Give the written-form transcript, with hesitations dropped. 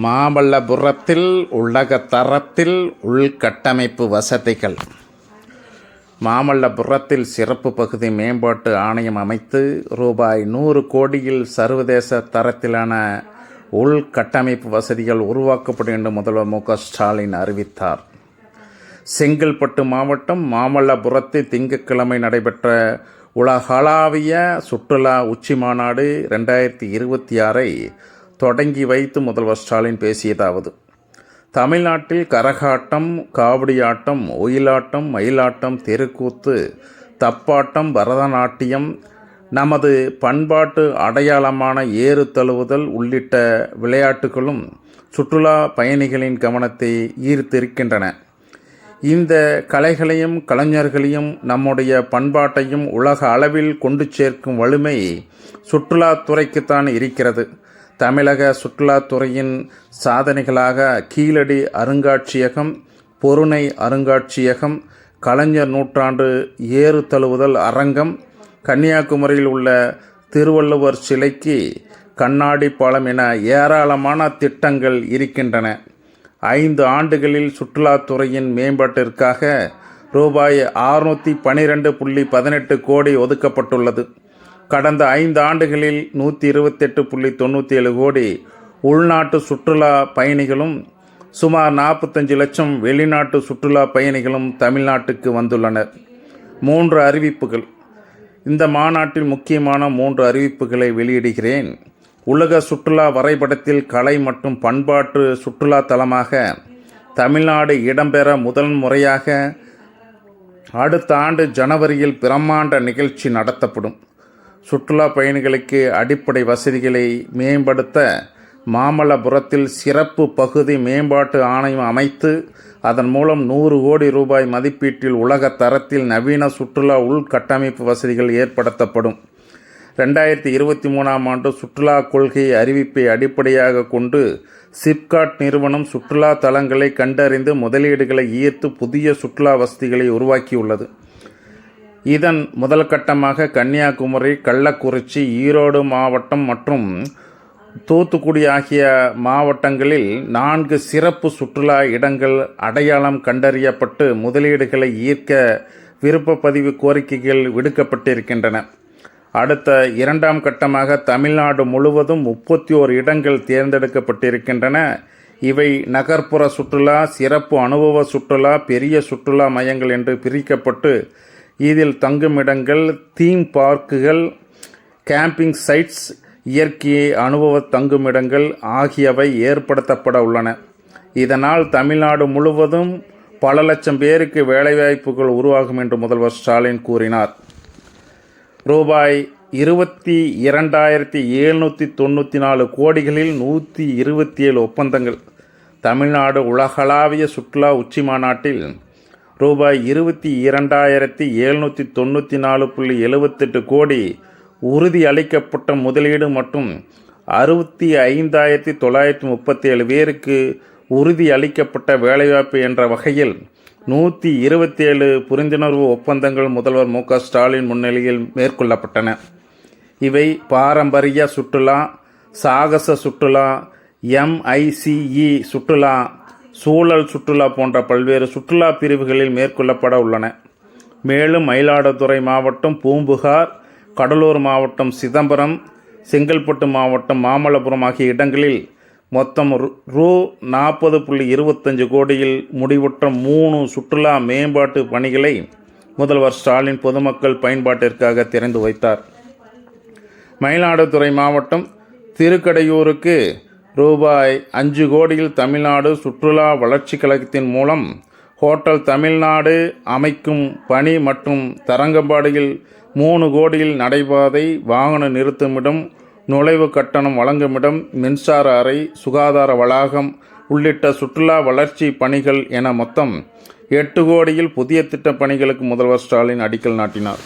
மாமல்லபுரத்தில் உலக தரத்தில் உள்கட்டமைப்பு வசதிகள். மாமல்லபுரத்தில் சிறப்பு பகுதி மேம்பாட்டு ஆணையம் அமைத்து ரூபாய் 100 கோடியில் சர்வதேச தரத்திலான உள்கட்டமைப்பு வசதிகள் உருவாக்கப்படும் என்று முதல்வர் மு.க.ஸ்டாலின் அறிவித்தார். செங்கல்பட்டு மாவட்டம் மாமல்லபுரத்தில் திங்கட்கிழமை நடைபெற்ற உலகளாவிய சுற்றுலா உச்சி மாநாடு 2026 தொடங்கி வைத்து முதல்வர் ஸ்டாலின் பேசியதாவது: தமிழ்நாட்டில் கரகாட்டம், காவடியாட்டம், ஒயிலாட்டம், மயிலாட்டம், தெருக்கூத்து, தப்பாட்டம், பரதநாட்டியம், நமது பண்பாட்டு அடையாளமான ஏறு தழுவுதல் உள்ளிட்ட விளையாட்டுகளும் சுற்றுலா பயணிகளின் கவனத்தை ஈர்த்திருக்கின்றன. இந்த கலைகளையும் கலைஞர்களையும் நம்முடைய பண்பாட்டையும் உலக அளவில் கொண்டு சேர்க்கும் வலிமை சுற்றுலாத்துறைக்குத்தான் இருக்கிறது. தமிழக சுற்றுலாத்துறையின் சாதனைகளாக கீழடி அருங்காட்சியகம், பொருணை அருங்காட்சியகம், கலைஞர் நூற்றாண்டு ஏறு தழுவுதல் அரங்கம், கன்னியாகுமரியில் உள்ள திருவள்ளுவர் சிலைக்கு கண்ணாடி பாலம் என ஏராளமான திட்டங்கள் இருக்கின்றன. 5 ஆண்டுகளில் சுற்றுலாத்துறையின் மேம்பாட்டிற்காக ரூபாய் 612.18 கோடி ஒதுக்கப்பட்டுள்ளது. கடந்த 5 ஆண்டுகளில் 128.97 கோடி உள்நாட்டு சுற்றுலா பயணிகளும் சுமார் 45 லட்சம் வெளிநாட்டு சுற்றுலா பயணிகளும் தமிழ்நாட்டுக்கு வந்துள்ளனர். 3 அறிவிப்புகள். இந்த மாநாட்டில் முக்கியமான 3 அறிவிப்புகளை வெளியிடுகிறேன். உலக சுற்றுலா வரைபடத்தில் கலை மற்றும் பண்பாட்டு சுற்றுலா தலமாக தமிழ்நாடு இடம்பெற முதல் முறையாக அடுத்த ஆண்டு ஜனவரியில் பிரம்மாண்ட நிகழ்ச்சி நடத்தப்படும். சுற்றுலா பயணிகளுக்கு அடிப்படை வசதிகளை மேம்படுத்த மாமல்லபுரத்தில் சிறப்பு பகுதி மேம்பாட்டு ஆணையம் அமைத்து அதன் மூலம் 100 கோடி ரூபாய் மதிப்பீட்டில் உலக தரத்தில் நவீன சுற்றுலா உள்கட்டமைப்பு வசதிகள் ஏற்படுத்தப்படும். 2023 ஆண்டு சுற்றுலா கொள்கை அறிவிப்பை அடிப்படையாக கொண்டு சிப்காட் நிறுவனம் சுற்றுலா தலங்களை கண்டறிந்து முதலீடுகளை ஈர்த்து புதிய சுற்றுலா வசதிகளை உருவாக்கியுள்ளது. இதன் முதல் கட்டமாக கன்னியாகுமரி, கள்ளக்குறிச்சி, ஈரோடு மாவட்டம் மற்றும் தூத்துக்குடி ஆகிய மாவட்டங்களில் 4 சிறப்பு சுற்றுலா இடங்கள் அடையாளம் கண்டறியப்பட்டு முதலீடுகளை ஈர்க்க விருப்பப்பதிவு கோரிக்கைகள் விடுக்கப்பட்டிருக்கின்றன. அடுத்த 2ஆம் கட்டமாக தமிழ்நாடு முழுவதும் 31 இடங்கள் தேர்ந்தெடுக்கப்பட்டிருக்கின்றன. இவை நகர்ப்புற சுற்றுலா, சிறப்பு அனுபவ சுற்றுலா, பெரிய சுற்றுலா மையங்கள் என்று பிரிக்கப்பட்டு இதில் தங்குமிடங்கள், தீம் பார்க்குகள், கேம்பிங் சைட்ஸ், இயற்கை அனுபவ தங்குமிடங்கள் ஆகியவை ஏற்படுத்தப்பட உள்ளன. இதனால் தமிழ்நாடு முழுவதும் பல லட்சம் பேருக்கு வேலைவாய்ப்புகள் உருவாகும் என்று முதல்வர் ஸ்டாலின் கூறினார். ரூபாய் 22,794 கோடிகளில் 127 ஒப்பந்தங்கள். தமிழ்நாடு உலகளாவிய சுற்றுலா உச்சி மாநாட்டில் ரூபாய் 22,794.78 கோடி உறுதி அளிக்கப்பட்ட முதலீடு மற்றும் 65,937 பேருக்கு உறுதி அளிக்கப்பட்ட வேலைவாய்ப்பு என்ற வகையில் 127 புரிந்துணர்வு ஒப்பந்தங்கள் முதல்வர் மு.க.ஸ்டாலின் முன்னிலையில் மேற்கொள்ளப்பட்டன. இவை பாரம்பரிய சுற்றுலா, சாகச சுற்றுலா, MICE சுற்றுலா, சூழல் சுற்றுலா போன்ற பல்வேறு சுற்றுலா பிரிவுகளில் மேற்கொள்ளப்பட உள்ளன. மேலும் மயிலாடுதுறை மாவட்டம் பூம்புகார், கடலூர் மாவட்டம் சிதம்பரம், செங்கல்பட்டு மாவட்டம் மாமல்லபுரம் ஆகிய இடங்களில் மொத்தம் ரூ. 40.25 கோடியில் முடிவுற்ற 3 சுற்றுலா மேம்பாட்டு பணிகளை முதல்வர் ஸ்டாலின் பொதுமக்கள் பயன்பாட்டிற்காக திறந்து வைத்தார். மயிலாடுதுறை மாவட்டம் திருக்கடையூருக்கு ரூபாய் 5 கோடியில் தமிழ்நாடு சுற்றுலா வளர்ச்சி கழகத்தின் மூலம் ஹோட்டல் தமிழ்நாடு அமைக்கும் பணி மற்றும் தரங்கம்பாடியில் 3 கோடியில் நடைபாதை, வாகன நிறுத்துமிடம், நுழைவு கட்டணம் வழங்குமிடம், மின்சார அறை, சுகாதார வளாகம் உள்ளிட்ட சுற்றுலா வளர்ச்சி பணிகள் என மொத்தம் 8 கோடியில் புதிய திட்ட பணிகளுக்கு முதல்வர் ஸ்டாலின் அடிக்கல் நாட்டினார்.